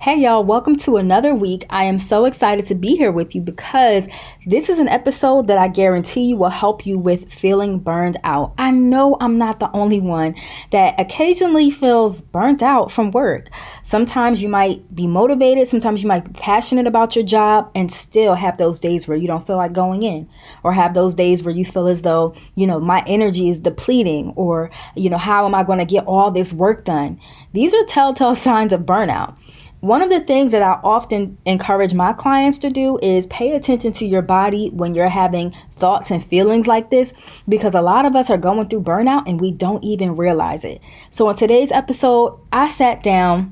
Hey y'all, welcome to another week. I am so excited to be here with you because this is an episode that I guarantee you will help you with feeling burned out. I know I'm not the only one that occasionally feels burnt out from work. Sometimes you might be motivated, sometimes you might be passionate about your job and still have those days where you don't feel like going in, or have those days where you feel as though, my energy is depleting, or, how am I going to get all this work done? These are telltale signs of burnout. One of the things that I often encourage my clients to do is pay attention to your body when you're having thoughts and feelings like this, because a lot of us are going through burnout and we don't even realize it. So in today's episode, I sat down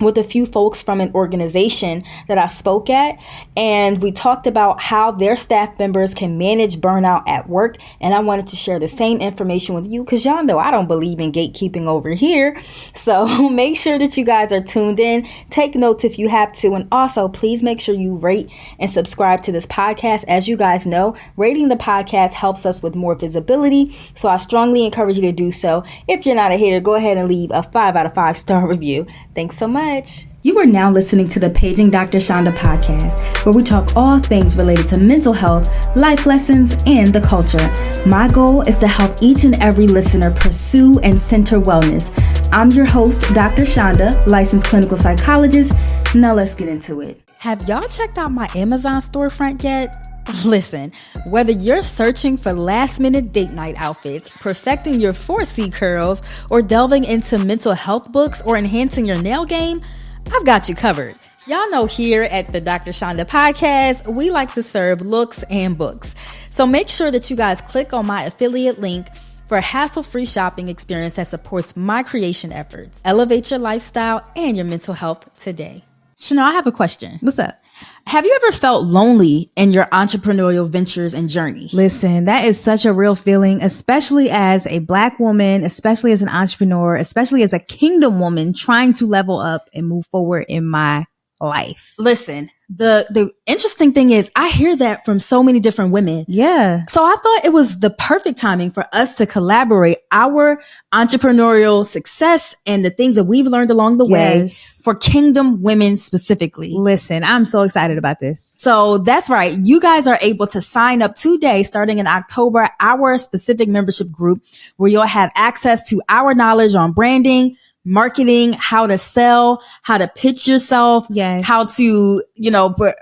with a few folks from an organization that I spoke at, and we talked about how their staff members can manage burnout at work. And I wanted to share the same information with you because y'all know I don't believe in gatekeeping over here. So make sure that you guys are tuned in. Take notes if you have to. And also, please make sure you rate and subscribe to this podcast. As you guys know, rating the podcast helps us with more visibility. So I strongly encourage you to do so. If you're not a hater, go ahead and leave a 5 out of 5 star review. Thanks so much. You are now listening to the Paging Dr. Chanda podcast, where we talk all things related to mental health, life lessons, and the culture. My goal is to help each and every listener pursue and center wellness. I'm your host, Dr. Chanda, licensed clinical psychologist. Now let's get into it. Have y'all checked out my Amazon storefront yet? Listen, whether you're searching for last-minute date night outfits, perfecting your 4C curls, or delving into mental health books or enhancing your nail game, I've got you covered. Y'all know here at the Dr. Chanda podcast, we like to serve looks and books. So make sure that you guys click on my affiliate link for a hassle-free shopping experience that supports my creation efforts. Elevate your lifestyle and your mental health today. Chanel, I have a question. What's up? Have you ever felt lonely in your entrepreneurial ventures and journey? Listen, that is such a real feeling, especially as a Black woman, especially as an entrepreneur, especially as a kingdom woman trying to level up and move forward in my life. Listen, the interesting thing is I hear that from so many different women. Yeah. So I thought it was the perfect timing for us to collaborate our entrepreneurial success and the things that we've learned along the way for kingdom women specifically. Listen, I'm so excited about this. So that's right. You guys are able to sign up today, starting in October, our specific membership group, where you'll have access to our knowledge on branding, marketing, how to sell, how to pitch yourself, how to,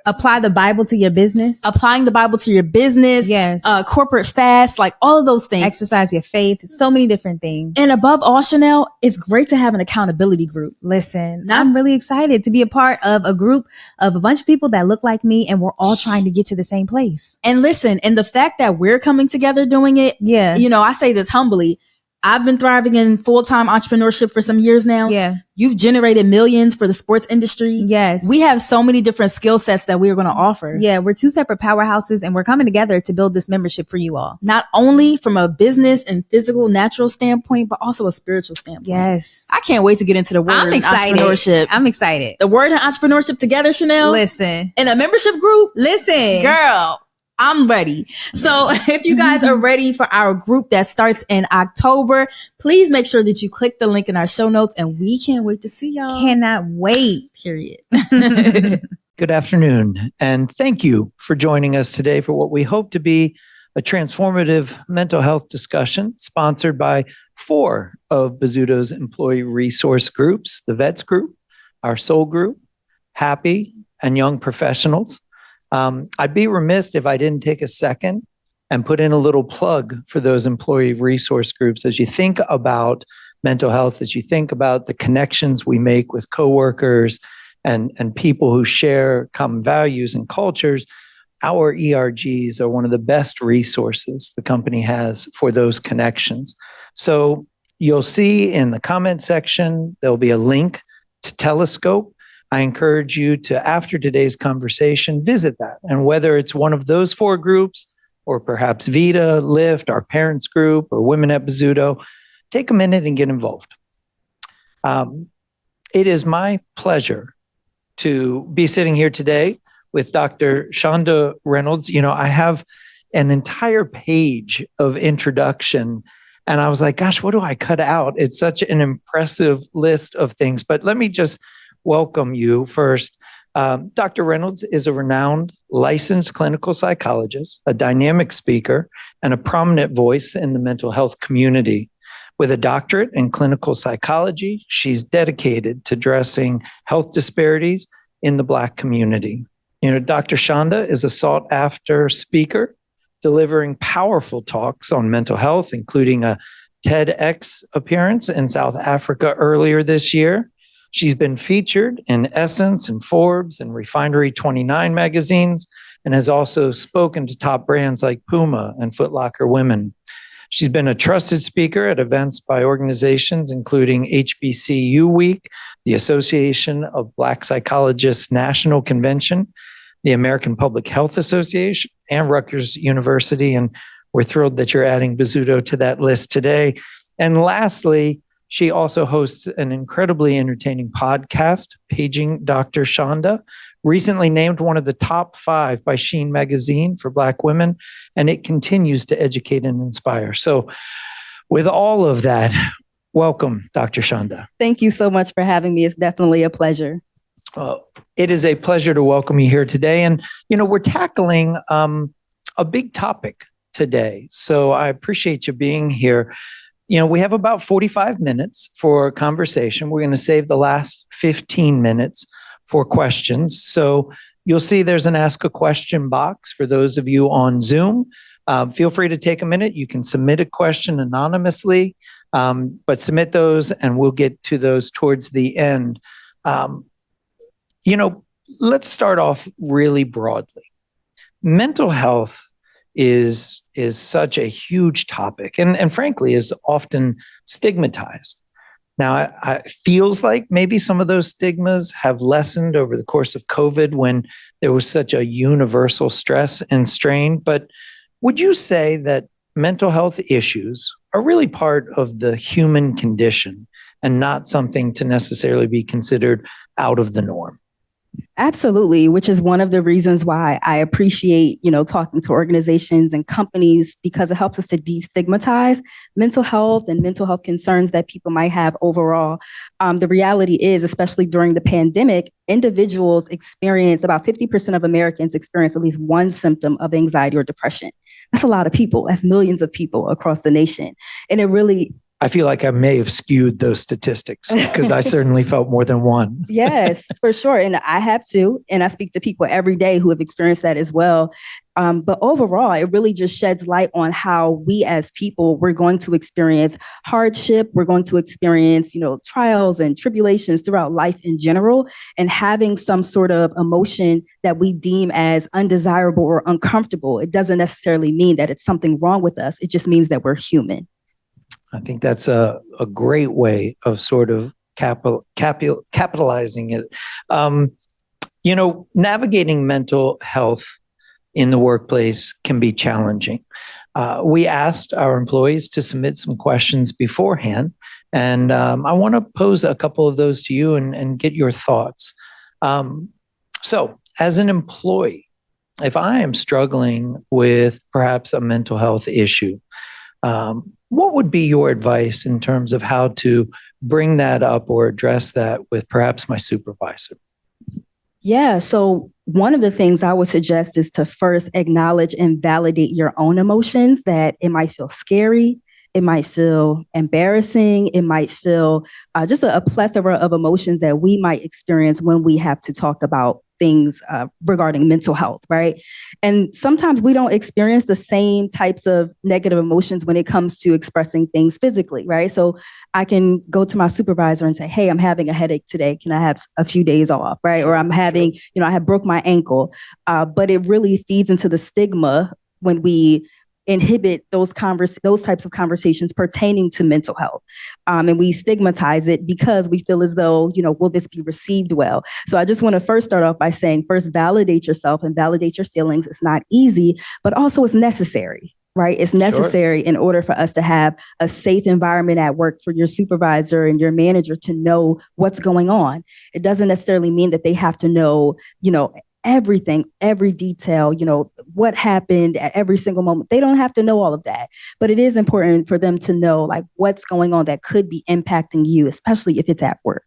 apply the Bible to your business, applying the Bible to your business, corporate fast, like all of those things. Exercise your faith, so many different things. And above all, Chanel, it's great to have an accountability group. Listen, I'm really excited to be a part of a group of a bunch of people that look like me, and we're all trying to get to the same place. And listen, and the fact that we're coming together doing it, I say this humbly, I've been thriving in full-time entrepreneurship for some years now. Yeah. You've generated millions for the sports industry. Yes. We have so many different skill sets that we are going to offer. Yeah. We're two separate powerhouses, and we're coming together to build this membership for you all. Not only from a business and physical, natural standpoint, but also a spiritual standpoint. Yes. I can't wait to get into the word I'm excited. entrepreneurship. I'm excited. The word and entrepreneurship together, Chanel. Listen. In a membership group. Listen. Girl. I'm ready. So if you guys are ready for our group that starts in October, please make sure that you click the link in our show notes, and we can't wait to see y'all. Cannot wait. Period. Good afternoon, and thank you for joining us today for what we hope to be a transformative mental health discussion sponsored by 4 of Bozzuto's employee resource groups, the Vets Group, our Soul Group, Happy, and Young Professionals. I'd be remiss if I didn't take a second and put in a little plug for those employee resource groups. As you think about mental health, as you think about the connections we make with coworkers and people who share common values and cultures, our ERGs are one of the best resources the company has for those connections. So you'll see in the comment section, there'll be a link to Telescope. I encourage you to, after today's conversation, visit that. And whether it's one of those 4 groups, or perhaps Vita, Lyft, our parents group, or Women at Bozzuto, take a minute and get involved. It is my pleasure to be sitting here today with Dr. Chanda Reynolds. I have an entire page of introduction, and I was like, gosh, what do I cut out? It's such an impressive list of things. But let me just welcome you first. Dr. Reynolds is a renowned licensed clinical psychologist, a dynamic speaker, and a prominent voice in the mental health community. With a doctorate in clinical psychology, she's dedicated to addressing health disparities in the Black community. Dr. Chanda is a sought-after speaker, delivering powerful talks on mental health, including a TEDx appearance in South Africa earlier this year. She's been featured in Essence and Forbes and Refinery 29 magazines, and has also spoken to top brands like Puma and Foot Locker Women. She's been a trusted speaker at events by organizations including HBCU Week, the Association of Black Psychologists National Convention, the American Public Health Association, and Rutgers University. And we're thrilled that you're adding Bizzuto to that list today. And lastly, she also hosts an incredibly entertaining podcast, Paging Dr. Chanda, recently named one of the top 5 by Sheen Magazine for Black women, and it continues to educate and inspire. So with all of that, welcome, Dr. Chanda. Thank you so much for having me. It's definitely a pleasure. It is a pleasure to welcome you here today. And, we're tackling a big topic today. So I appreciate you being here. We have about 45 minutes for a conversation. We're going to save the last 15 minutes for questions. So you'll see there's an ask a question box for those of you on Zoom. Feel free to take a minute. You can submit a question anonymously, but submit those and we'll get to those towards the end. Let's start off really broadly. Mental health is such a huge topic and frankly is often stigmatized. Now, it feels like maybe some of those stigmas have lessened over the course of COVID when there was such a universal stress and strain. But would you say that mental health issues are really part of the human condition and not something to necessarily be considered out of the norm? Absolutely, which is one of the reasons why I appreciate, talking to organizations and companies, because it helps us to destigmatize mental health and mental health concerns that people might have overall. The reality is, especially during the pandemic, individuals experience, about 50% of Americans experience at least one symptom of anxiety or depression. That's a lot of people. That's millions of people across the nation. And it really... I feel like I may have skewed those statistics because I certainly felt more than one. Yes, for sure. And I have too. And I speak to people every day who have experienced that as well. But overall, it really just sheds light on how we as people, we're going to experience hardship. We're going to experience, trials and tribulations throughout life in general. And having some sort of emotion that we deem as undesirable or uncomfortable, it doesn't necessarily mean that it's something wrong with us. It just means that we're human. I think that's a great way of sort of capitalizing it. Navigating mental health in the workplace can be challenging. We asked our employees to submit some questions beforehand, and I want to pose a couple of those to you and get your thoughts. So, as an employee, if I am struggling with perhaps a mental health issue, what would be your advice in terms of how to bring that up or address that with perhaps my supervisor? Yeah. So one of the things I would suggest is to first acknowledge and validate your own emotions, that it might feel scary. It might feel embarrassing. It might feel just a plethora of emotions that we might experience when we have to talk about things regarding mental health, right? And sometimes we don't experience the same types of negative emotions when it comes to expressing things physically, right? So I can go to my supervisor and say, hey, I'm having a headache today. Can I have a few days off, right? Or I'm having, I have broke my ankle. But it really feeds into the stigma when we inhibit those types of conversations pertaining to mental health. And we stigmatize it because we feel as though, will this be received well? So I just want to first start off by saying, first, validate yourself and validate your feelings. It's not easy, but also it's necessary, right? It's necessary in order for us to have a safe environment at work for your supervisor and your manager to know what's going on. It doesn't necessarily mean that they have to know, everything, every detail, what happened at every single moment. They don't have to know all of that, but it is important for them to know what's going on that could be impacting you, especially if it's at work.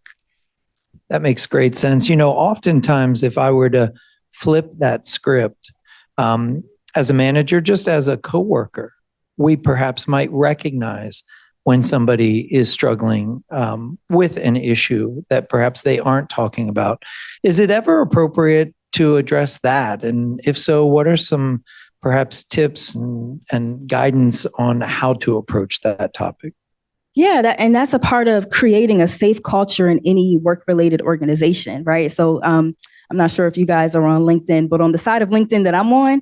That makes great sense. Oftentimes, if I were to flip that script, as a manager, just as a coworker, we perhaps might recognize when somebody is struggling with an issue that perhaps they aren't talking about. Is it ever appropriate to address that? And if so, what are some perhaps tips and guidance on how to approach that topic? Yeah, and that's a part of creating a safe culture in any work-related organization, right? So I'm not sure if you guys are on LinkedIn, but on the side of LinkedIn that I'm on,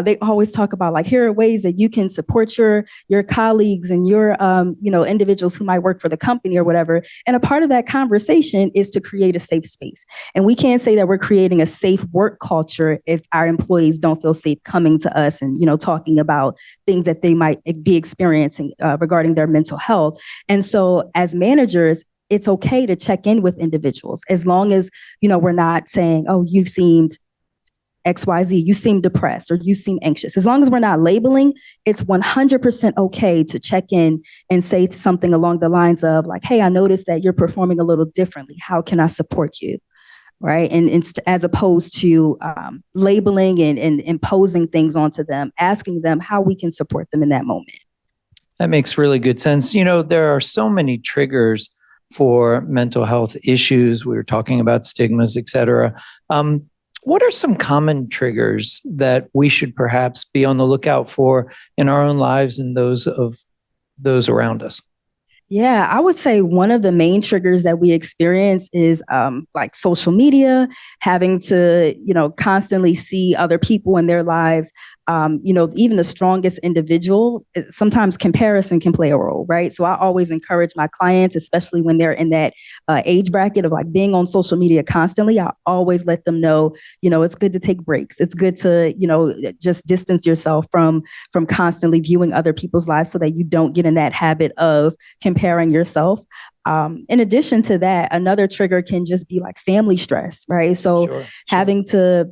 they always talk about like, here are ways that you can support your colleagues and your individuals who might work for the company or whatever. And a part of that conversation is to create a safe space. And we can't say that we're creating a safe work culture if our employees don't feel safe coming to us and talking about things that they might be experiencing regarding their mental health. And so as managers, it's okay to check in with individuals as long as we're not saying, oh, you've seemed XYZ, you seem depressed or you seem anxious. As long as we're not labeling, it's 100% okay to check in and say something along the lines of like, hey, I noticed that you're performing a little differently. How can I support you? Right. And as opposed to labeling and imposing things onto them, asking them how we can support them in that moment. That makes really good sense. There are so many triggers for mental health issues. We were talking about stigmas, et cetera. What are some common triggers that we should perhaps be on the lookout for in our own lives and those of those around us? Yeah, I would say one of the main triggers that we experience is like social media, having to, constantly see other people in their lives. Even the strongest individual, sometimes comparison can play a role, right? So I always encourage my clients, especially when they're in that age bracket of like being on social media constantly. I always let them know, it's good to take breaks. It's good to, just distance yourself from constantly viewing other people's lives so that you don't get in that habit of comparing yourself. In addition to that, another trigger can just be like family stress, right? So having to,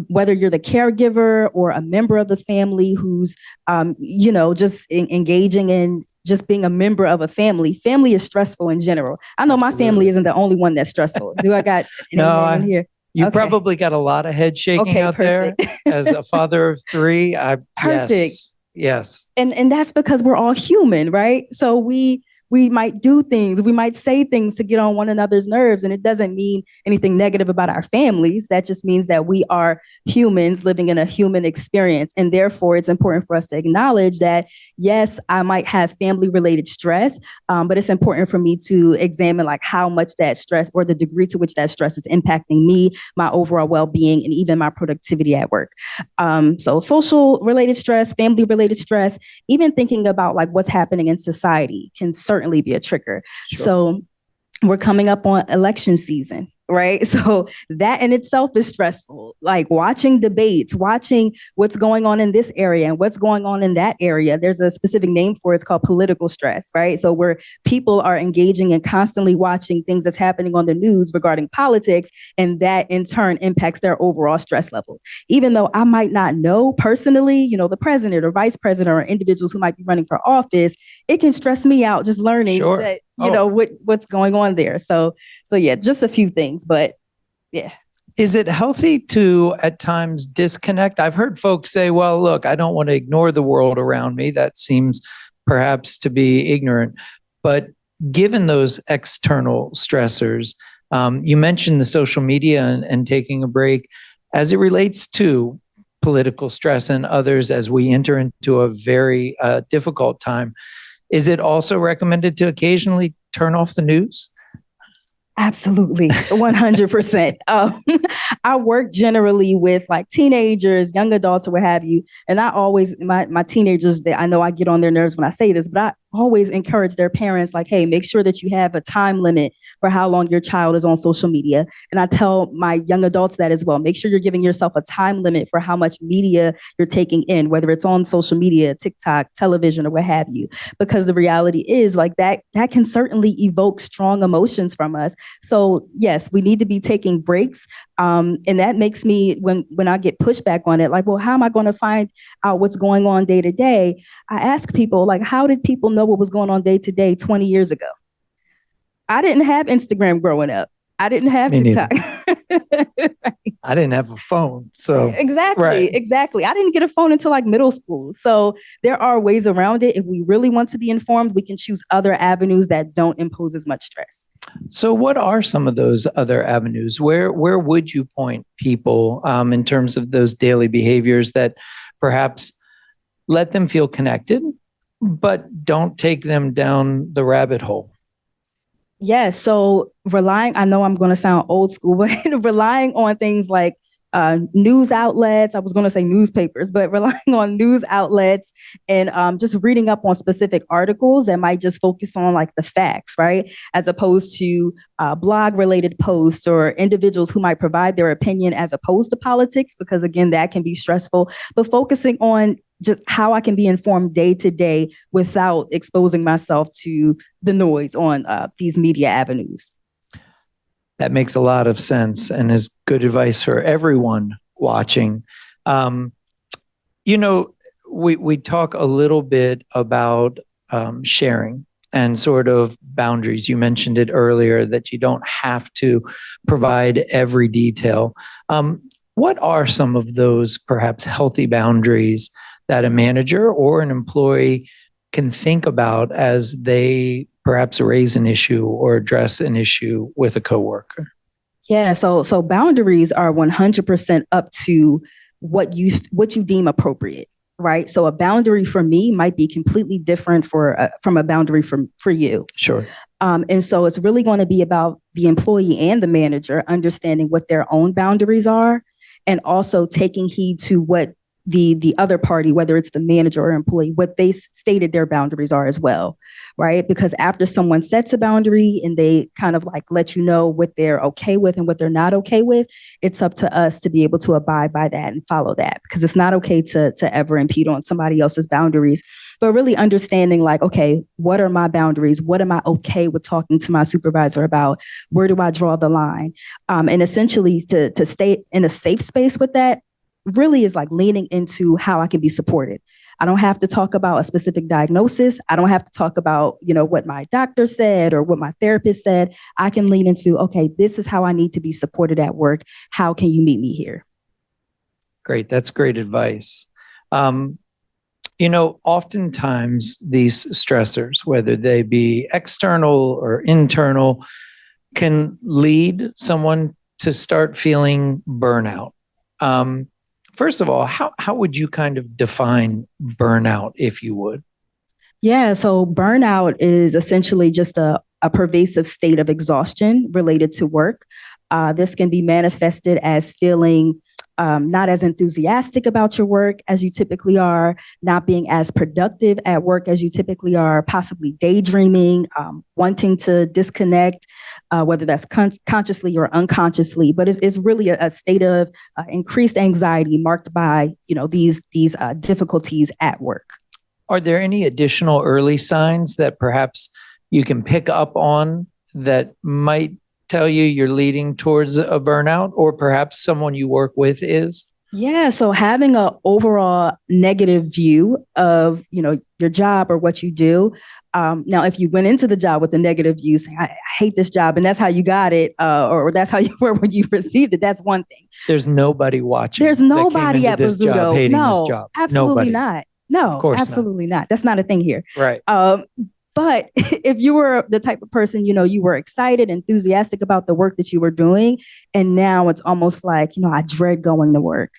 whether you're the caregiver or a member of the family who's, just engaging in just being a member of a family is stressful in general. I know my family isn't the only one that's stressful. Do I got anything in here? You probably got a lot of head shaking out perfect. There as a father of three. Perfect. Yes. And that's because we're all human, right? So we might do things, we might say things to get on one another's nerves. And it doesn't mean anything negative about our families. That just means that we are humans living in a human experience. And therefore, it's important for us to acknowledge that, yes, I might have family related stress, but it's important for me to examine like how much that stress or the degree to which that stress is impacting me, my overall well-being, and even my productivity at work. So social related stress, family related stress, even thinking about like what's happening in society can certainly be a trigger. Sure. So we're coming up on election season, right? So that in itself is stressful. Like watching debates, watching what's going on in this area and what's going on in that area. There's a specific name for it. It's called political stress, right? So where people are engaging and constantly watching things that's happening on the news regarding politics, and that in turn impacts their overall stress levels. Even though I might not know personally, the president or vice president or individuals who might be running for office, it can stress me out just learning that, what's going on there. So yeah, just a few things, but yeah. Is it healthy to at times disconnect? I've heard folks say, well, look, I don't want to ignore the world around me. That seems perhaps to be ignorant. But given those external stressors, you mentioned the social media and taking a break as it relates to political stress and others as we enter into a very difficult time. Is it also recommended to occasionally turn off the news? Absolutely. 100%. I work generally with like teenagers, young adults, or what have you. And I always, my teenagers, I know I get on their nerves when I say this, but I always encourage their parents like, hey, make sure that you have a time limit for how long your child is on social media. And I tell my young adults that as well. Make sure you're giving yourself a time limit for how much media you're taking in, whether it's on social media, TikTok, television, or what have you. Because the reality is like that can certainly evoke strong emotions from us. So yes, we need to be taking breaks. And that makes me, when I get pushback on it, like, well, how am I going to find out what's going on day to day? I ask people, like, how did people know what was going on day to day 20 years ago? I didn't have Instagram growing up. I didn't have Me TikTok. I didn't have a phone. So Exactly. I didn't get a phone until like middle school. So there are ways around it. If we really want to be informed, we can choose other avenues that don't impose as much stress. So what are some of those other avenues? Where would you point people in terms of those daily behaviors that perhaps let them feel connected, but don't take them down the rabbit hole? Yeah, so I know I'm going to sound old school, but relying on things like news outlets, I was going to say newspapers, but relying on news outlets and just reading up on specific articles that might just focus on like the facts, right? As opposed to blog related posts or individuals who might provide their opinion as opposed to politics, because again, that can be stressful, but focusing on just how I can be informed day to day without exposing myself to the noise on these media avenues. That makes a lot of sense and is good advice for everyone watching. We talk a little bit about sharing and sort of boundaries. You mentioned it earlier that you don't have to provide every detail. What are some of those perhaps healthy boundaries that a manager or an employee can think about as they perhaps raise an issue or address an issue with a coworker? Yeah, so boundaries are 100% up to what you deem appropriate, right? So a boundary for me might be completely different from a boundary for you. Sure. And so it's really going to be about the employee and the manager understanding what their own boundaries are, and also taking heed to what the other party, whether it's the manager or employee, what they stated their boundaries are as well, right? Because after someone sets a boundary and they kind of like let you know what they're okay with and what they're not okay with, it's up to us to be able to abide by that and follow that, because it's not okay to ever impede on somebody else's boundaries, but really understanding like, okay, what are my boundaries? What am I okay with talking to my supervisor about? Where do I draw the line? And essentially to stay in a safe space with that really is like leaning into how I can be supported. I don't have to talk about a specific diagnosis. I don't have to talk about, what my doctor said or what my therapist said. I can lean into, okay, this is how I need to be supported at work. How can you meet me here? Great. That's great advice. Oftentimes these stressors, whether they be external or internal, can lead someone to start feeling burnout. First of all, how would you kind of define burnout, if you would? Yeah, so burnout is essentially just a pervasive state of exhaustion related to work. This can be manifested as feeling not as enthusiastic about your work as you typically are, not being as productive at work as you typically are, possibly daydreaming, wanting to disconnect, whether that's consciously or unconsciously. But it's really a state of increased anxiety marked by these difficulties at work. Are there any additional early signs that perhaps you can pick up on that might tell you you're leading towards a burnout, or perhaps someone you work with is? Yeah, so having an overall negative view of your job or what you do. Now, if you went into the job with a negative view, saying I hate this job, and that's how you got it, or that's how you were when you received it, that's one thing. There's nobody watching. There's nobody at Bozzuto. This job. Absolutely Nobody. Not. No, of course absolutely not. That's not a thing here. Right. But if you were the type of person, you were excited, enthusiastic about the work that you were doing, and now it's almost like, I dread going to work.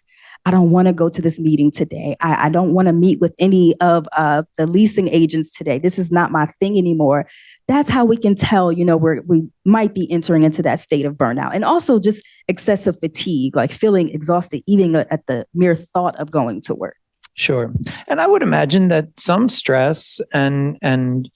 I don't want to go to this meeting today. I don't want to meet with any of the leasing agents today. This is not my thing anymore. That's how we can tell, we might be entering into that state of burnout. And also just excessive fatigue, like feeling exhausted, even at the mere thought of going to work. Sure. And I would imagine that some stress and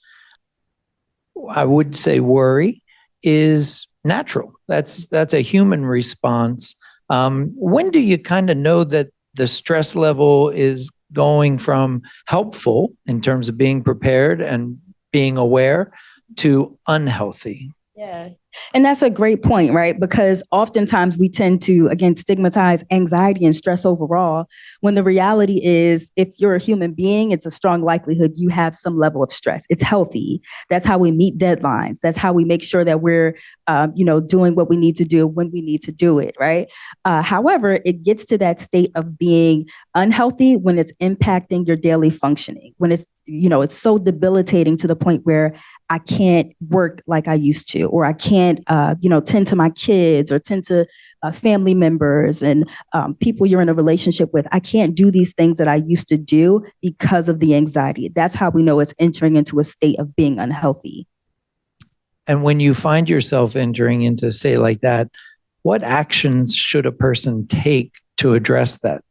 I would say worry is natural. That's a human response. When do you kind of know that the stress level is going from helpful in terms of being prepared and being aware to unhealthy? Yeah. And that's a great point, right? Because oftentimes we tend to, again, stigmatize anxiety and stress overall, when the reality is, if you're a human being, it's a strong likelihood you have some level of stress. It's healthy. That's how we meet deadlines. That's how we make sure that we're, doing what we need to do when we need to do it, right? However, it gets to that state of being unhealthy when it's impacting your daily functioning, when it's so debilitating to the point where I can't work like I used to, or I can't, tend to my kids or tend to family members and people you're in a relationship with. I can't do these things that I used to do because of the anxiety. That's how we know it's entering into a state of being unhealthy. And when you find yourself entering into a state like that, what actions should a person take to address that?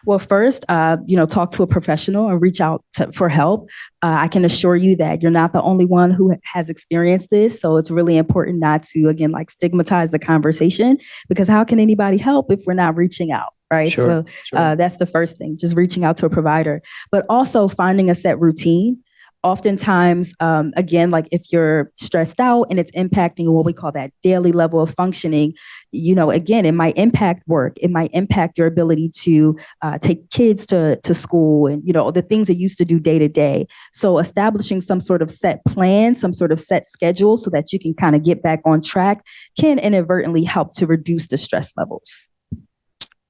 Well, first, talk to a professional and reach out for help. I can assure you that you're not the only one who has experienced this. So it's really important not to, again, stigmatize the conversation, because how can anybody help if we're not reaching out? Right. Sure. That's the first thing, just reaching out to a provider, but also finding a set routine. Oftentimes, again, if you're stressed out and it's impacting what we call that daily level of functioning, again, it might impact work. It might impact your ability to take kids to school and, the things that you used to do day to day. So establishing some sort of set plan, some sort of set schedule so that you can kind of get back on track can inadvertently help to reduce the stress levels.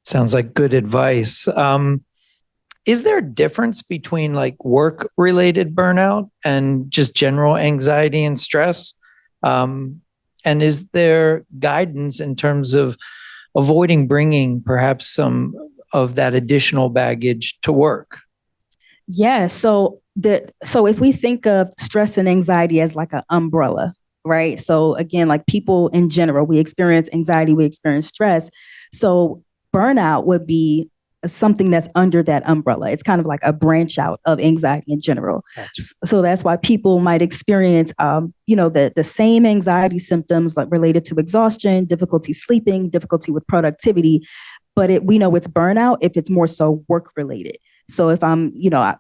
Sounds like good advice. Is there a difference between work-related burnout and just general anxiety and stress? And is there guidance in terms of avoiding bringing perhaps some of that additional baggage to work? Yeah. So if we think of stress and anxiety as like an umbrella, right? So again, people in general, we experience anxiety, we experience stress. So burnout would be something that's under that umbrella. It's kind of like a branch out of anxiety in general. Gotcha. So that's why people might experience, the same anxiety symptoms related to exhaustion, difficulty sleeping, difficulty with productivity, but we know it's burnout if it's more so work related. So if I'm,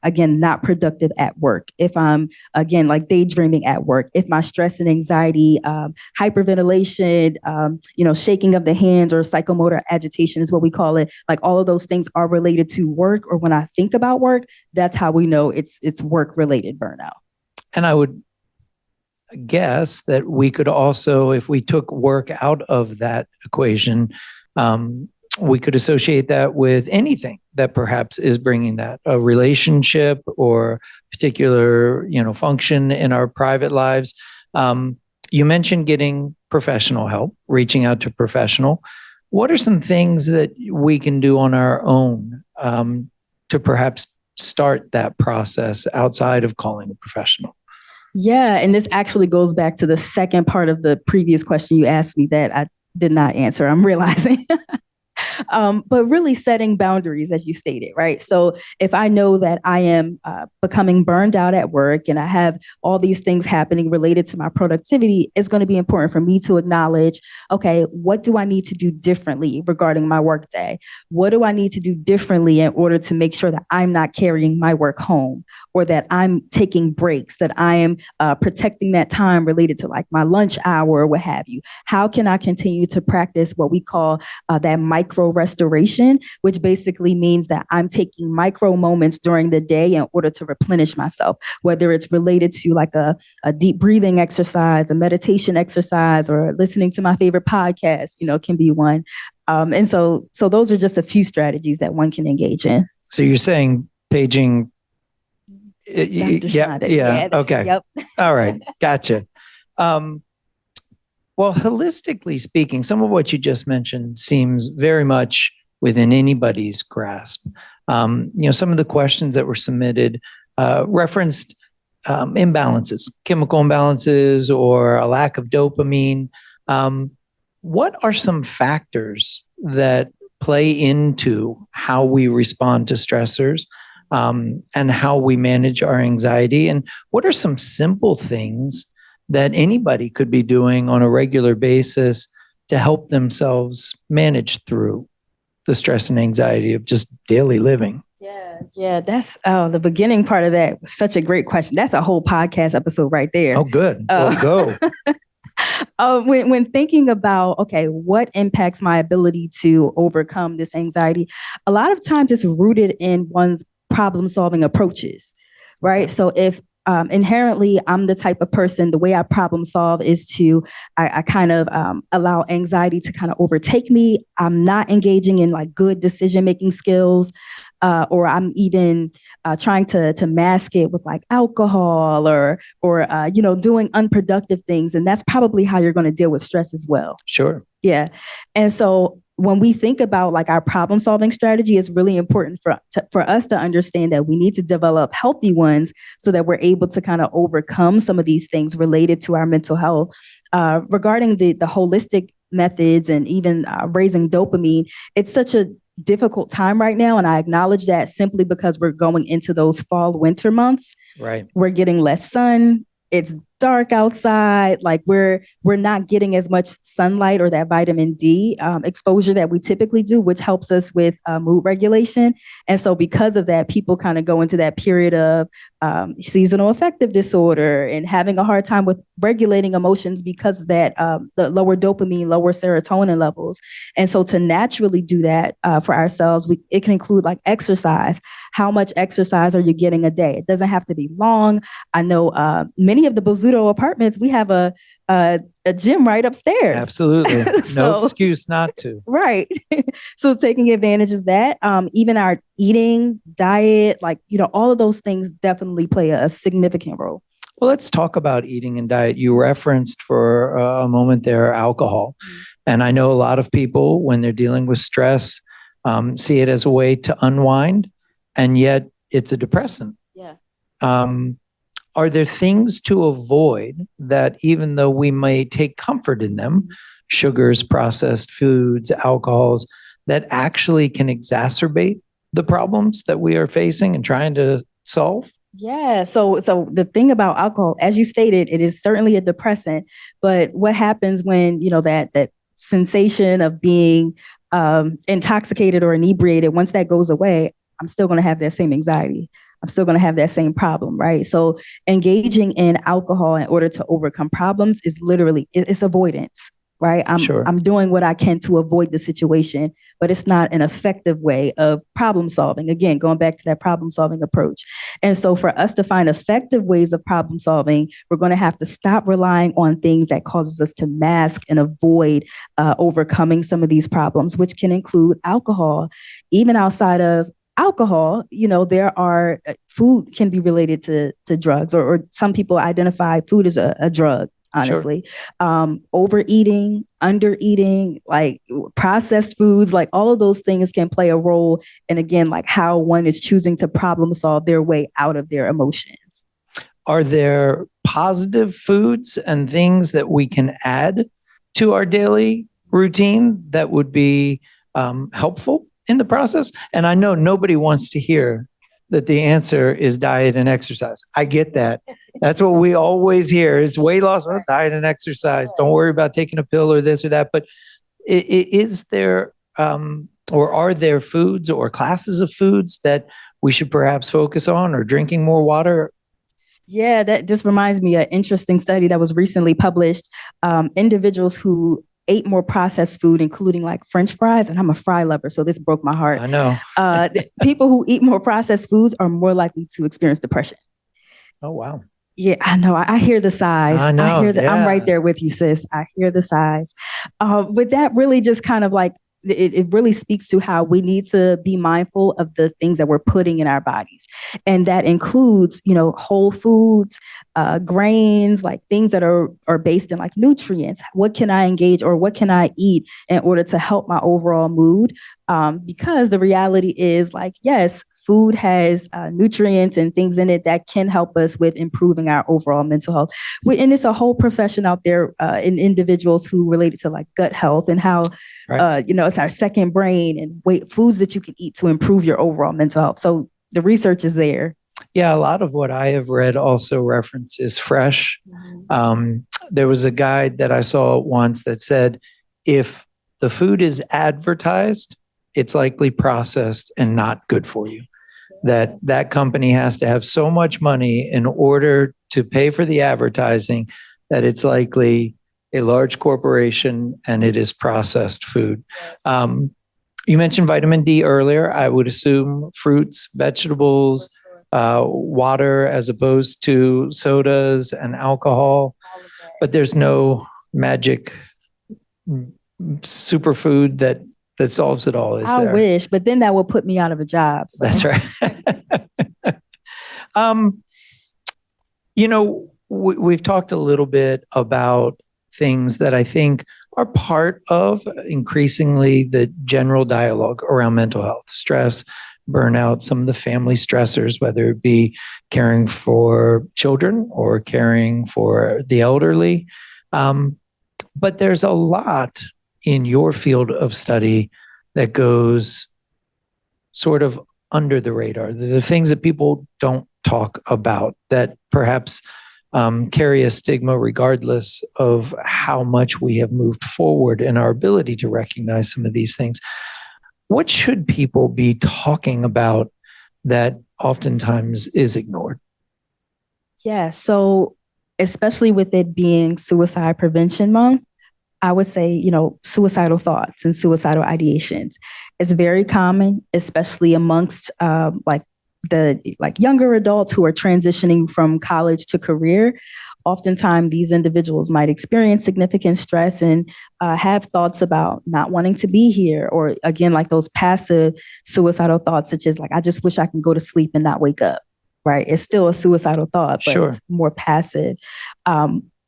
again, not productive at work, if I'm, again, daydreaming at work, if my stress and anxiety, hyperventilation, shaking of the hands or psychomotor agitation is what we call it, all of those things are related to work, or when I think about work, that's how we know it's work related burnout. And I would guess that we could also, if we took work out of that equation, we could associate that with anything that perhaps is bringing that, a relationship or particular, function in our private lives. You mentioned getting professional help, reaching out to a professional. What are some things that we can do on our own to perhaps start that process outside of calling a professional? Yeah, and this actually goes back to the second part of the previous question you asked me that I did not answer, I'm realizing. But really setting boundaries, as you stated, right? So if I know that I am becoming burned out at work and I have all these things happening related to my productivity, it's going to be important for me to acknowledge, okay, what do I need to do differently regarding my work day? What do I need to do differently in order to make sure that I'm not carrying my work home, or that I'm taking breaks, that I am protecting that time related to my lunch hour or what have you? How can I continue to practice what we call that micro restoration, which basically means that I'm taking micro moments during the day in order to replenish myself, whether it's related to a deep breathing exercise, a meditation exercise, or listening to my favorite podcast, can be one. And so those are just a few strategies that one can engage in. So you're saying paging. Chanda. Yeah. Okay. Yep. All right. Gotcha. Well, holistically speaking, some of what you just mentioned seems very much within anybody's grasp. Some of the questions that were submitted referenced imbalances, chemical imbalances, or a lack of dopamine. What are some factors that play into how we respond to stressors and how we manage our anxiety? And what are some simple things that anybody could be doing on a regular basis to help themselves manage through the stress and anxiety of just daily living? Yeah, that's the beginning part of that was such a great question. That's a whole podcast episode right there. Oh, good. Well, go. When thinking about, okay, what impacts my ability to overcome this anxiety, a lot of times it's rooted in one's problem solving approaches, right? Okay. So if inherently I'm the type of person, the way I problem solve is to, I kind of allow anxiety to kind of overtake me. I'm not engaging in like good decision making skills. Or I'm even trying to mask it with like alcohol or doing unproductive things, and that's probably how you're going to deal with stress as well. Sure. Yeah, and so when we think about like our problem solving strategy, it's really important for us to understand that we need to develop healthy ones so that we're able to kind of overcome some of these things related to our mental health. Regarding the holistic methods and even raising dopamine, it's such a difficult time right now. And I acknowledge that simply because we're going into those fall, winter months. Right. We're getting less sun. It's dark outside. Like we're not getting as much sunlight or that vitamin D exposure that we typically do, which helps us with mood regulation. And so because of that, people kind of go into that period of seasonal affective disorder and having a hard time with regulating emotions because of that the lower dopamine, lower serotonin levels. And so to naturally do that for ourselves, it can include like exercise. How much exercise are you getting a day? It doesn't have to be long. I know many of the Bozzuto apartments, we have a gym right upstairs. Absolutely. No excuse not to. Right. So taking advantage of that, even our eating, diet, like, all of those things definitely play a significant role. Well, let's talk about eating and diet. You referenced for a moment there alcohol. And I know a lot of people, when they're dealing with stress, see it as a way to unwind, and yet it's a depressant. Yeah. Are there things to avoid that, even though we may take comfort in them, sugars, processed foods, alcohols, that actually can exacerbate the problems that we are facing and trying to solve? Yeah. So the thing about alcohol, as you stated, it is certainly a depressant. But what happens when, that sensation of being intoxicated or inebriated, once that goes away, I'm still going to have that same anxiety. I'm still going to have that same problem, right? So engaging in alcohol in order to overcome problems is literally, it's avoidance, right? I'm doing what I can to avoid the situation, but it's not an effective way of problem solving. Again, going back to that problem solving approach. And so for us to find effective ways of problem solving, we're going to have to stop relying on things that causes us to mask and avoid overcoming some of these problems, which can include alcohol. Even outside of alcohol, there are food can be related to drugs, or some people identify food as a drug, honestly. Sure. Overeating, undereating, like processed foods, like all of those things can play a role in, again, like how one is choosing to problem solve their way out of their emotions. Are there positive foods and things that we can add to our daily routine that would be helpful in the process? And I know nobody wants to hear that the answer is diet and exercise. I get that. That's what we always hear is weight loss, diet and exercise. Don't worry about taking a pill or this or that. But is there, or are there foods or classes of foods that we should perhaps focus on, or drinking more water? Yeah, that just reminds me of an interesting study that was recently published. Individuals who ate more processed food, including like French fries, and I'm a fry lover, so this broke my heart. I know. People who eat more processed foods are more likely to experience depression. Oh, wow. Yeah, I know. I hear the sighs. I know. I'm right there with you, sis. I hear the sighs. But that really just kind of like, it really speaks to how we need to be mindful of the things that we're putting in our bodies. And that includes, whole foods, grains, like things that are based in like nutrients. What can I engage, or what can I eat in order to help my overall mood? Because the reality is, like, yes, food has nutrients and things in it that can help us with improving our overall mental health. And it's a whole profession out there in individuals who relate it to like gut health and how, it's our second brain, and foods that you can eat to improve your overall mental health. So the research is there. Yeah, a lot of what I have read also references fresh. Mm-hmm. There was a guide that I saw once that said, if the food is advertised, it's likely processed and not good for you. That company has to have so much money in order to pay for the advertising that it's likely a large corporation, and it is processed food. You mentioned vitamin D earlier. I would assume fruits, vegetables, water as opposed to sodas and alcohol, but there's no magic superfood that solves it all, is I there? wish, but then that would put me out of a job. So. That's right. We've talked a little bit about things that I think are part of increasingly the general dialogue around mental health, stress, burnout, some of the family stressors, whether it be caring for children or caring for the elderly. But there's a lot in your field of study that goes sort of under the radar. The things that people don't talk about that perhaps carry a stigma regardless of how much we have moved forward in our ability to recognize some of these things. What should people be talking about that oftentimes is ignored? Yeah, so especially with it being Suicide Prevention Month, I would say, suicidal thoughts and suicidal ideations. It's very common, especially amongst younger adults who are transitioning from college to career. Oftentimes, these individuals might experience significant stress and have thoughts about not wanting to be here, or again, like those passive suicidal thoughts, such as I just wish I can go to sleep and not wake up. Right? It's still a suicidal thought, but Sure. It's more passive.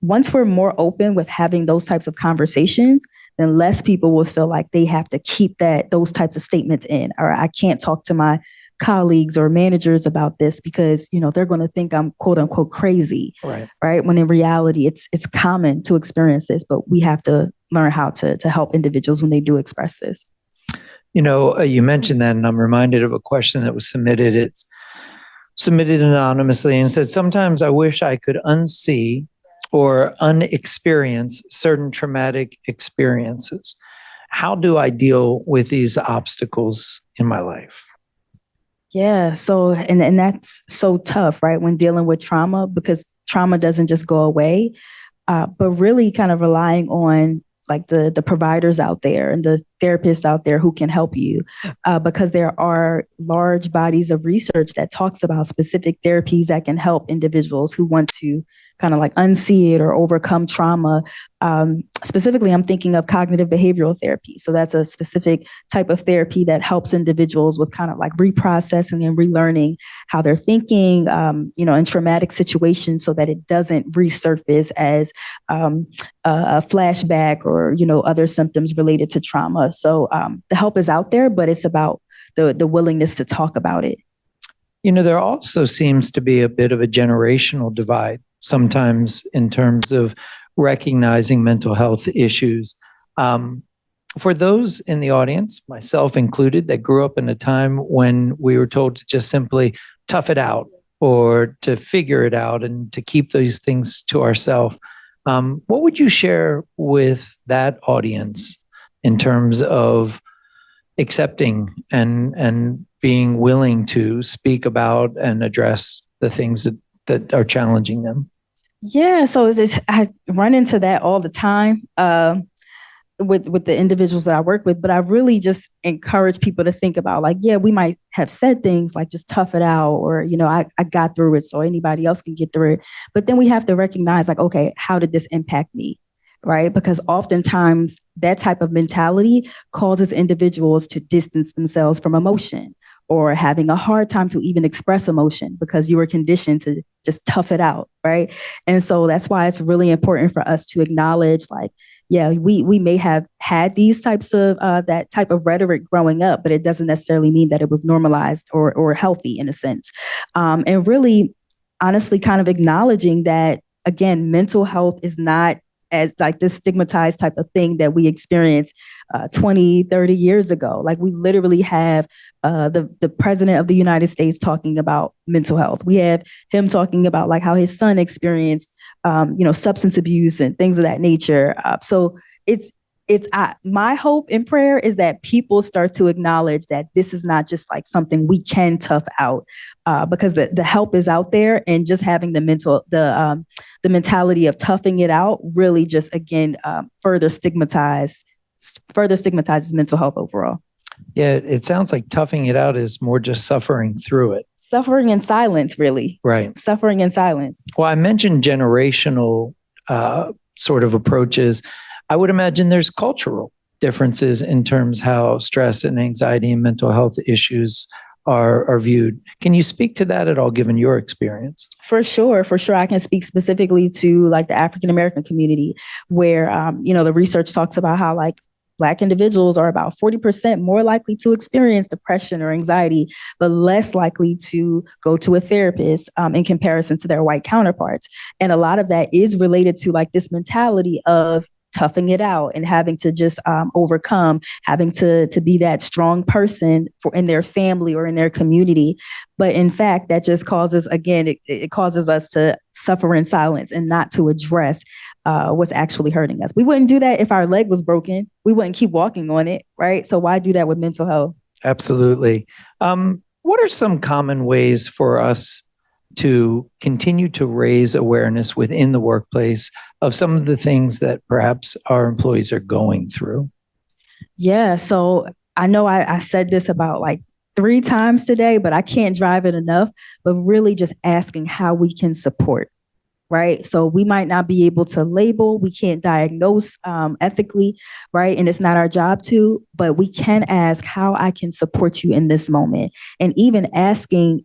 Once we're more open with having those types of conversations, then less people will feel like they have to keep those types of statements in, or I can't talk to my colleagues or managers about this because, they're going to think I'm quote unquote crazy. Right. When in reality, it's common to experience this, but we have to learn how to help individuals when they do express this. You mentioned that, and I'm reminded of a question that was submitted. It's submitted anonymously and said, sometimes I wish I could unsee or unexperience certain traumatic experiences. How do I deal with these obstacles in my life? Yeah. So, and that's so tough, right? When dealing with trauma, because trauma doesn't just go away, but really kind of relying on the providers out there and the therapists out there who can help you, because there are large bodies of research that talks about specific therapies that can help individuals who want to kind of unsee it or overcome trauma. Specifically, I'm thinking of cognitive behavioral therapy. So that's a specific type of therapy that helps individuals with kind of reprocessing and relearning how they're thinking, in traumatic situations so that it doesn't resurface as a flashback or, other symptoms related to trauma. So the help is out there, but it's about the willingness to talk about it. There also seems to be a bit of a generational divide sometimes in terms of recognizing mental health issues. For those in the audience, myself included, that grew up in a time when we were told to just simply tough it out or to figure it out and to keep these things to ourselves, what would you share with that audience in terms of accepting and being willing to speak about and address the things that are challenging them? Yeah, so I run into that all the time with the individuals that I work with, but I really just encourage people to think about we might have said things like just tough it out, or, I got through it so anybody else can get through it. But then we have to recognize okay, how did this impact me? Right? Because oftentimes that type of mentality causes individuals to distance themselves from emotion or having a hard time to even express emotion because you were conditioned to just tough it out. Right. And so that's why it's really important for us to acknowledge we may have had these types of that type of rhetoric growing up, but it doesn't necessarily mean that it was normalized or healthy in a sense. And really, honestly, kind of acknowledging that, again, mental health is not as this stigmatized type of thing that we experienced 20, 30 years ago. We literally have the president of the United States talking about mental health. We have him talking about how his son experienced, substance abuse and things of that nature. So it's my hope and prayer is that people start to acknowledge that this is not just like something we can tough out, because the help is out there, and just having the mentality of toughing it out really just again further stigmatizes mental health overall. Yeah, it sounds like toughing it out is more just suffering through it. Suffering in silence, really. Right. Suffering in silence. Well, I mentioned generational sort of approaches. I would imagine there's cultural differences in terms how stress and anxiety and mental health issues are viewed. Can you speak to that at all, given your experience? For sure. I can speak specifically to like the African American community, where the research talks about how like Black individuals are about 40% more likely to experience depression or anxiety, but less likely to go to a therapist in comparison to their white counterparts. And a lot of that is related to like this mentality of toughing it out and having to just overcome, having to be that strong person in their family or in their community. But in fact, that just causes, again, it causes us to suffer in silence and not to address what's actually hurting us. We wouldn't do that if our leg was broken. We wouldn't keep walking on it, right? So why do that with mental health? Absolutely. What are some common ways for us to continue to raise awareness within the workplace of some of the things that perhaps our employees are going through? Yeah, so I know I said this about like 3 times today, but I can't drive it enough, but really just asking how we can support. Right. So we might not be able to label, we can't diagnose ethically, right? And it's not our job to, but we can ask how I can support you in this moment. And even asking,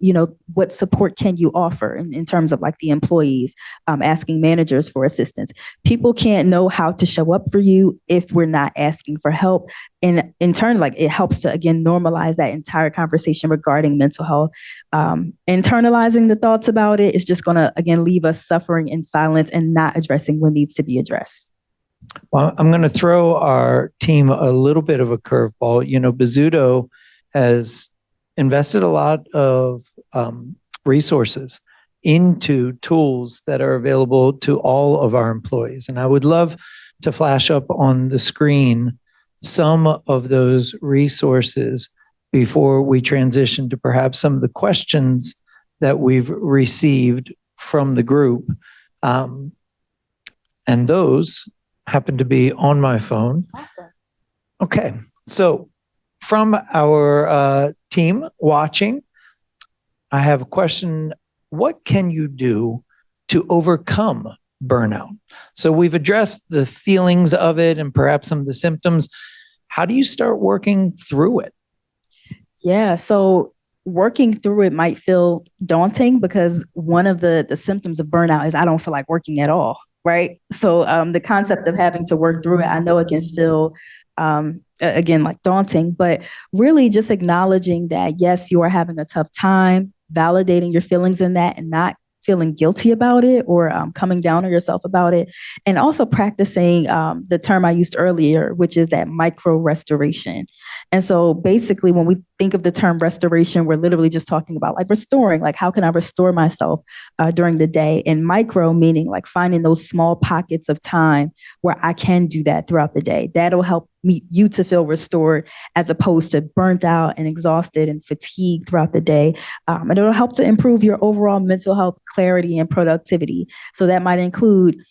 what support can you offer in terms of like the employees, asking managers for assistance. People can't know how to show up for you if we're not asking for help. And in turn, like it helps to, again, normalize that entire conversation regarding mental health. Internalizing the thoughts about it is just going to, again, leave us suffering in silence and not addressing what needs to be addressed. Well, I'm going to throw our team a little bit of a curveball. Bozzuto has invested a lot of resources into tools that are available to all of our employees. And I would love to flash up on the screen some of those resources before we transition to perhaps some of the questions that we've received from the group. And those happen to be on my phone. Awesome. Okay. So from our team watching, I have a question. What can you do to overcome burnout? So we've addressed the feelings of it and perhaps some of the symptoms. How do you start working through it? Yeah. So working through it might feel daunting because one of the symptoms of burnout is I don't feel like working at all. Right. So the concept of having to work through it, I know it can feel, again, like daunting, but really just acknowledging that, yes, you are having a tough time, validating your feelings in that and not feeling guilty about it or coming down on yourself about it. And also practicing the term I used earlier, which is that micro restoration. And so basically, when we think of the term restoration, we're literally just talking about like restoring, like how can I restore myself during the day? And micro meaning like finding those small pockets of time where I can do that throughout the day. That'll help you to feel restored as opposed to burnt out and exhausted and fatigued throughout the day. And it'll help to improve your overall mental health, clarity, and productivity. So that might include,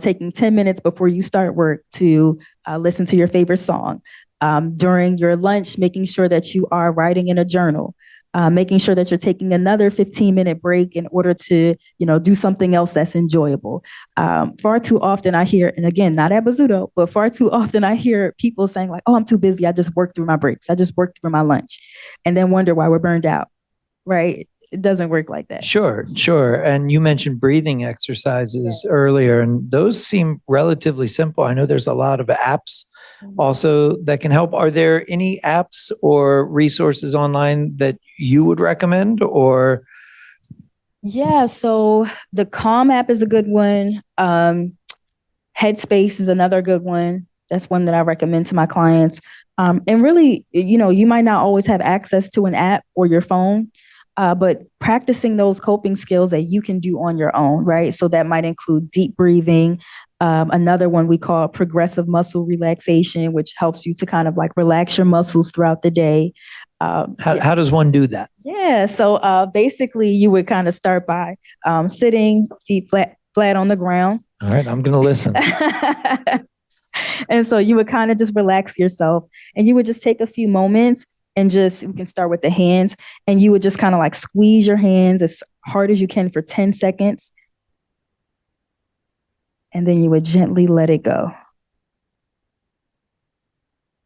taking 10 minutes before you start work to listen to your favorite song. During your lunch, making sure that you are writing in a journal, making sure that you're taking another 15-minute break in order to, do something else that's enjoyable. Far too often I hear, and again, not at Bozzuto, but far too often I hear people saying like, oh, I'm too busy. I just work through my breaks. I just work through my lunch, and then wonder why we're burned out, right? It doesn't work like that. Sure. And you mentioned breathing exercises earlier, and those seem relatively simple. I know there's a lot of apps also that can help. Are there any apps or resources online that you would recommend or? Yeah, so the Calm app is a good one. Headspace is another good one. That's one that I recommend to my clients. And really, you might not always have access to an app or your phone, but practicing those coping skills that you can do on your own, right? So that might include deep breathing, Another one we call progressive muscle relaxation, which helps you to kind of like relax your muscles throughout the day. How does one do that? Yeah. So basically, you would kind of start by sitting, feet flat on the ground. All right, I'm going to listen. And so you would kind of just relax yourself, and you would just take a few moments and we can start with the hands, and you would just kind of like squeeze your hands as hard as you can for 10 seconds. And then you would gently let it go.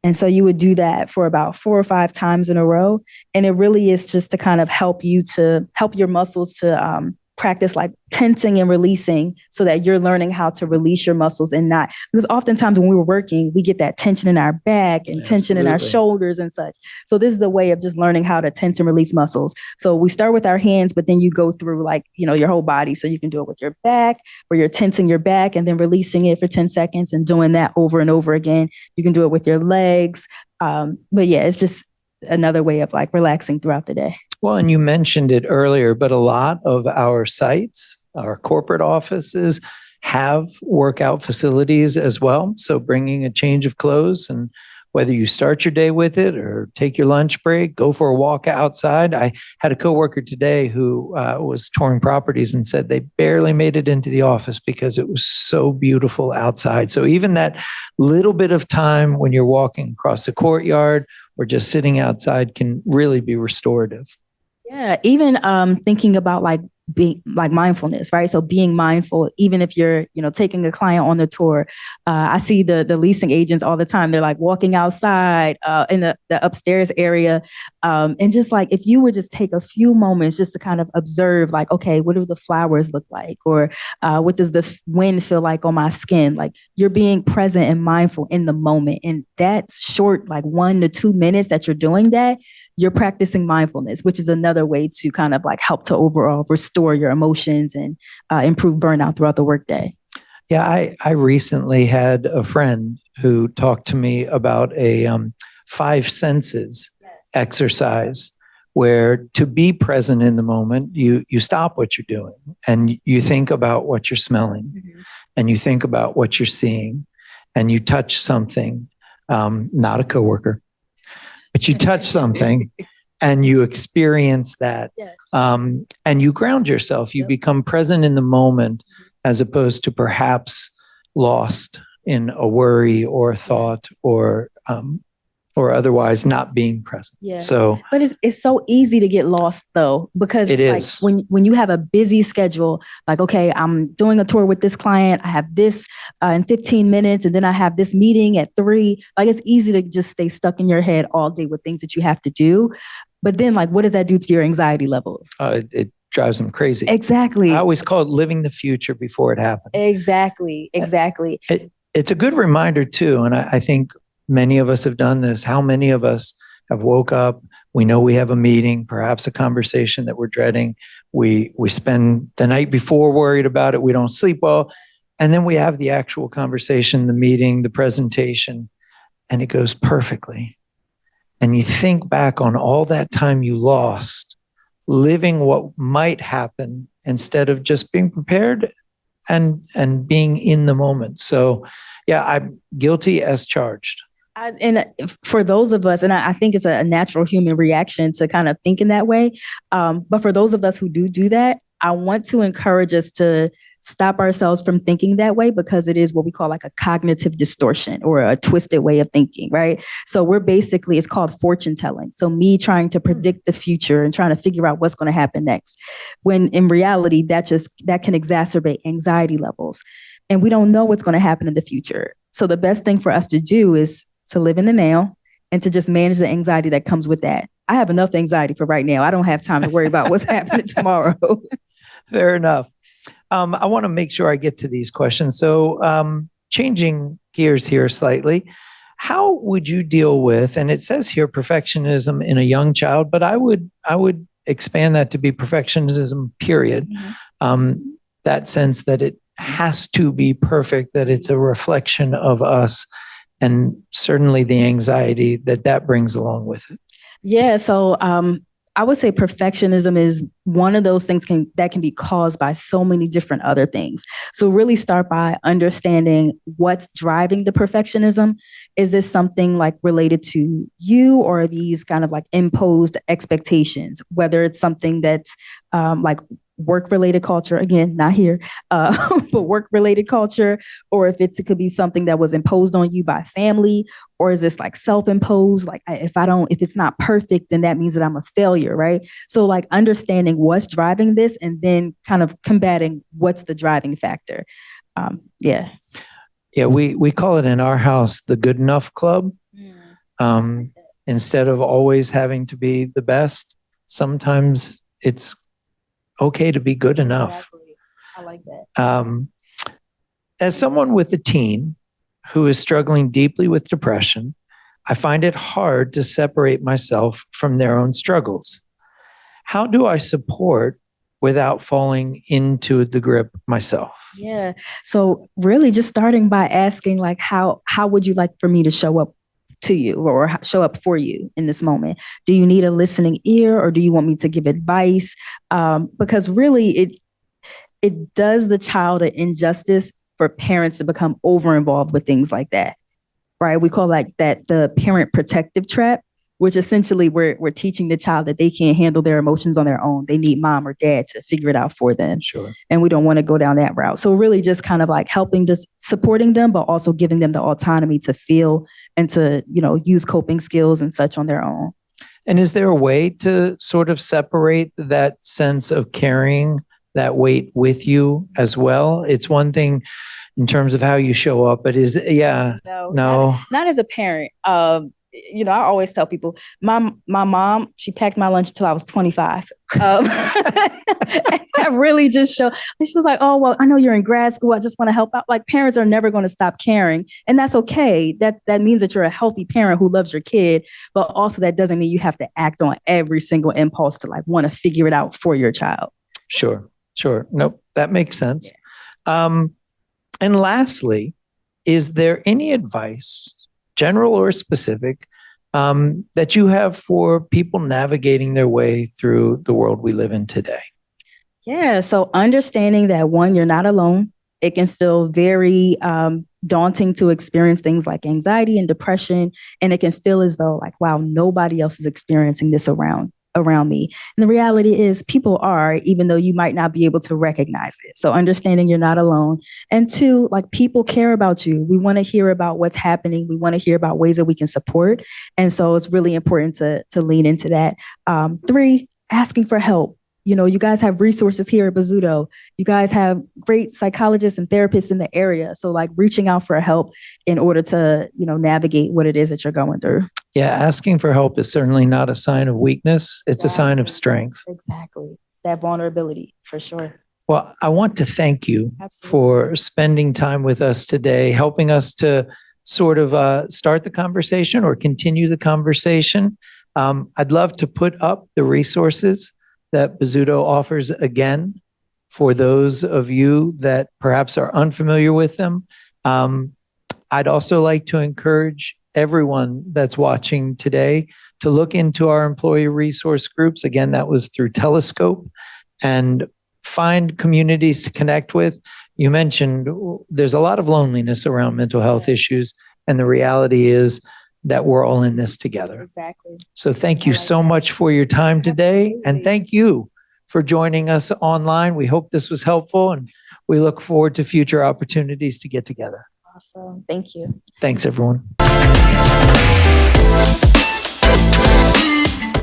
And so you would do that for about 4 or 5 times in a row. And it really is just to kind of help your muscles to practice like tensing and releasing, so that you're learning how to release your muscles and not, because oftentimes when we were working, we get that tension in our back and tension in our shoulders and such. So this is a way of just learning how to tense and release muscles. So we start with our hands, but then you go through like, your whole body. So you can do it with your back, where you're tensing your back and then releasing it for 10 seconds and doing that over and over again. You can do it with your legs. But yeah, it's just another way of like relaxing throughout the day. Well, and you mentioned it earlier, but a lot of our sites, our corporate offices have workout facilities as well. So bringing a change of clothes, and whether you start your day with it or take your lunch break, go for a walk outside. I had a coworker today who was touring properties and said they barely made it into the office because it was so beautiful outside. So even that little bit of time when you're walking across the courtyard or just sitting outside can really be restorative. Yeah, even thinking about like mindfulness, right? So being mindful, even if you're, taking a client on the tour. I see the leasing agents all the time. They're like walking outside in the upstairs area. And just like, if you would just take a few moments just to kind of observe, like, okay, what do the flowers look like? Or what does the wind feel like on my skin? Like, you're being present and mindful in the moment. And that's short, like 1 to 2 minutes that you're doing that. You're practicing mindfulness, which is another way to kind of like help to overall restore your emotions and improve burnout throughout the workday. Yeah, I recently had a friend who talked to me about a 5 senses exercise, where to be present in the moment, you stop what you're doing and you think about what you're smelling, and you think about what you're seeing, and you touch something, not a coworker, but you touch something and you experience that. Yes. And you ground yourself. You become present in the moment, as opposed to perhaps lost in a worry or a thought or otherwise not being present. Yeah. So, but it's so easy to get lost though, because it is. Like when you have a busy schedule, like, okay, I'm doing a tour with this client. I have this in 15 minutes, and then I have this meeting at 3. Like, it's easy to just stay stuck in your head all day with things that you have to do. But then, like, what does that do to your anxiety levels? It drives them crazy. Exactly. I always call it living the future before it happens. Exactly. It's a good reminder too. And I think many of us have done this. How many of us have woke up? We know we have a meeting, perhaps a conversation that we're dreading. We spend the night before worried about it. We don't sleep well. And then we have the actual conversation, the meeting, the presentation, and it goes perfectly. And you think back on all that time you lost living what might happen instead of just being prepared and being in the moment. So yeah, I'm guilty as charged. And for those of us, and I think it's a natural human reaction to kind of think in that way. But for those of us who do that, I want to encourage us to stop ourselves from thinking that way, because it is what we call like a cognitive distortion or a twisted way of thinking, right? So it's called fortune telling. So me trying to predict the future and trying to figure out what's going to happen next, when in reality, that can exacerbate anxiety levels. And we don't know what's going to happen in the future. So the best thing for us to do is to live in the now and to just manage the anxiety that comes with that. I have enough anxiety for right now. I don't have time to worry about what's happening tomorrow. Fair enough. I want to make sure I get to these questions. So changing gears here slightly, how would you deal with, and it says here perfectionism in a young child, but I would expand that to be perfectionism, period. That sense that it has to be perfect, that it's a reflection of us, and certainly the anxiety that brings along with it. Yeah. So I would say perfectionism is one of those things that can be caused by so many different other things. So really start by understanding what's driving the perfectionism. Is this something like related to you, or are these kind of like imposed expectations? Whether it's something that's like work-related culture, again, not here, but work-related culture, or if it could be something that was imposed on you by family, or is this like self-imposed? Like if it's not perfect, then that means that I'm a failure, right? So like understanding what's driving this and then kind of combating what's the driving factor. Yeah, we call it in our house the good enough club. Instead of always having to be the best, sometimes it's okay to be good enough. Exactly. I like that. As someone with a teen who is struggling deeply with depression, I find it hard to separate myself from their own struggles. How do I support without falling into the grip myself? Yeah. So really just starting by asking like, how would you like for me to show up to you or show up for you in this moment? Do you need a listening ear, or do you want me to give advice? Because really it does the child an injustice for parents to become over involved with things like that, right? We call that the parent protective trap, which essentially we're teaching the child that they can't handle their emotions on their own. They need mom or dad to figure it out for them. Sure. And we don't want to go down that route. So really just kind of like helping, just supporting them, but also giving them the autonomy to feel and to, use coping skills and such on their own. And is there a way to sort of separate that sense of carrying that weight with you as well? It's one thing in terms of how you show up, but no. Not as a parent. I always tell people, my mom, she packed my lunch until I was 25. That really just showed. She was like, oh, well, I know you're in grad school. I just want to help out. Like parents are never going to stop caring. And that's okay. That means that you're a healthy parent who loves your kid. But also that doesn't mean you have to act on every single impulse to like want to figure it out for your child. Sure. Nope. That makes sense. Yeah. And lastly, is there any advice, general or specific, that you have for people navigating their way through the world we live in today? Yeah. So understanding that, one, you're not alone. It can feel very daunting to experience things like anxiety and depression. And it can feel as though like, wow, nobody else is experiencing this around me. And the reality is people are, even though you might not be able to recognize it. So understanding you're not alone. And two, like people care about you. We want to hear about what's happening. We want to hear about ways that we can support. And so it's really important to lean into that. Three, asking for help. You guys have resources here at Bozzuto. You guys have great psychologists and therapists in the area. So like reaching out for help in order to, navigate what it is that you're going through. Yeah, asking for help is certainly not a sign of weakness. It's a sign of strength. Exactly. That vulnerability, for sure. Well, I want to thank you for spending time with us today, helping us to sort of start the conversation or continue the conversation. I'd love to put up the resources that Bozzuto offers again for those of you that perhaps are unfamiliar with them. I'd also like to encourage everyone that's watching today to look into our employee resource groups. Again, that was through Telescope, and find communities to connect with. You mentioned there's a lot of loneliness around mental health issues, and the reality is that we're all in this together. Exactly. So thank you so much for your time today. Absolutely. And thank you for joining us online. We hope this was helpful, and we look forward to future opportunities to get together. Awesome. Thank you. Thanks, everyone.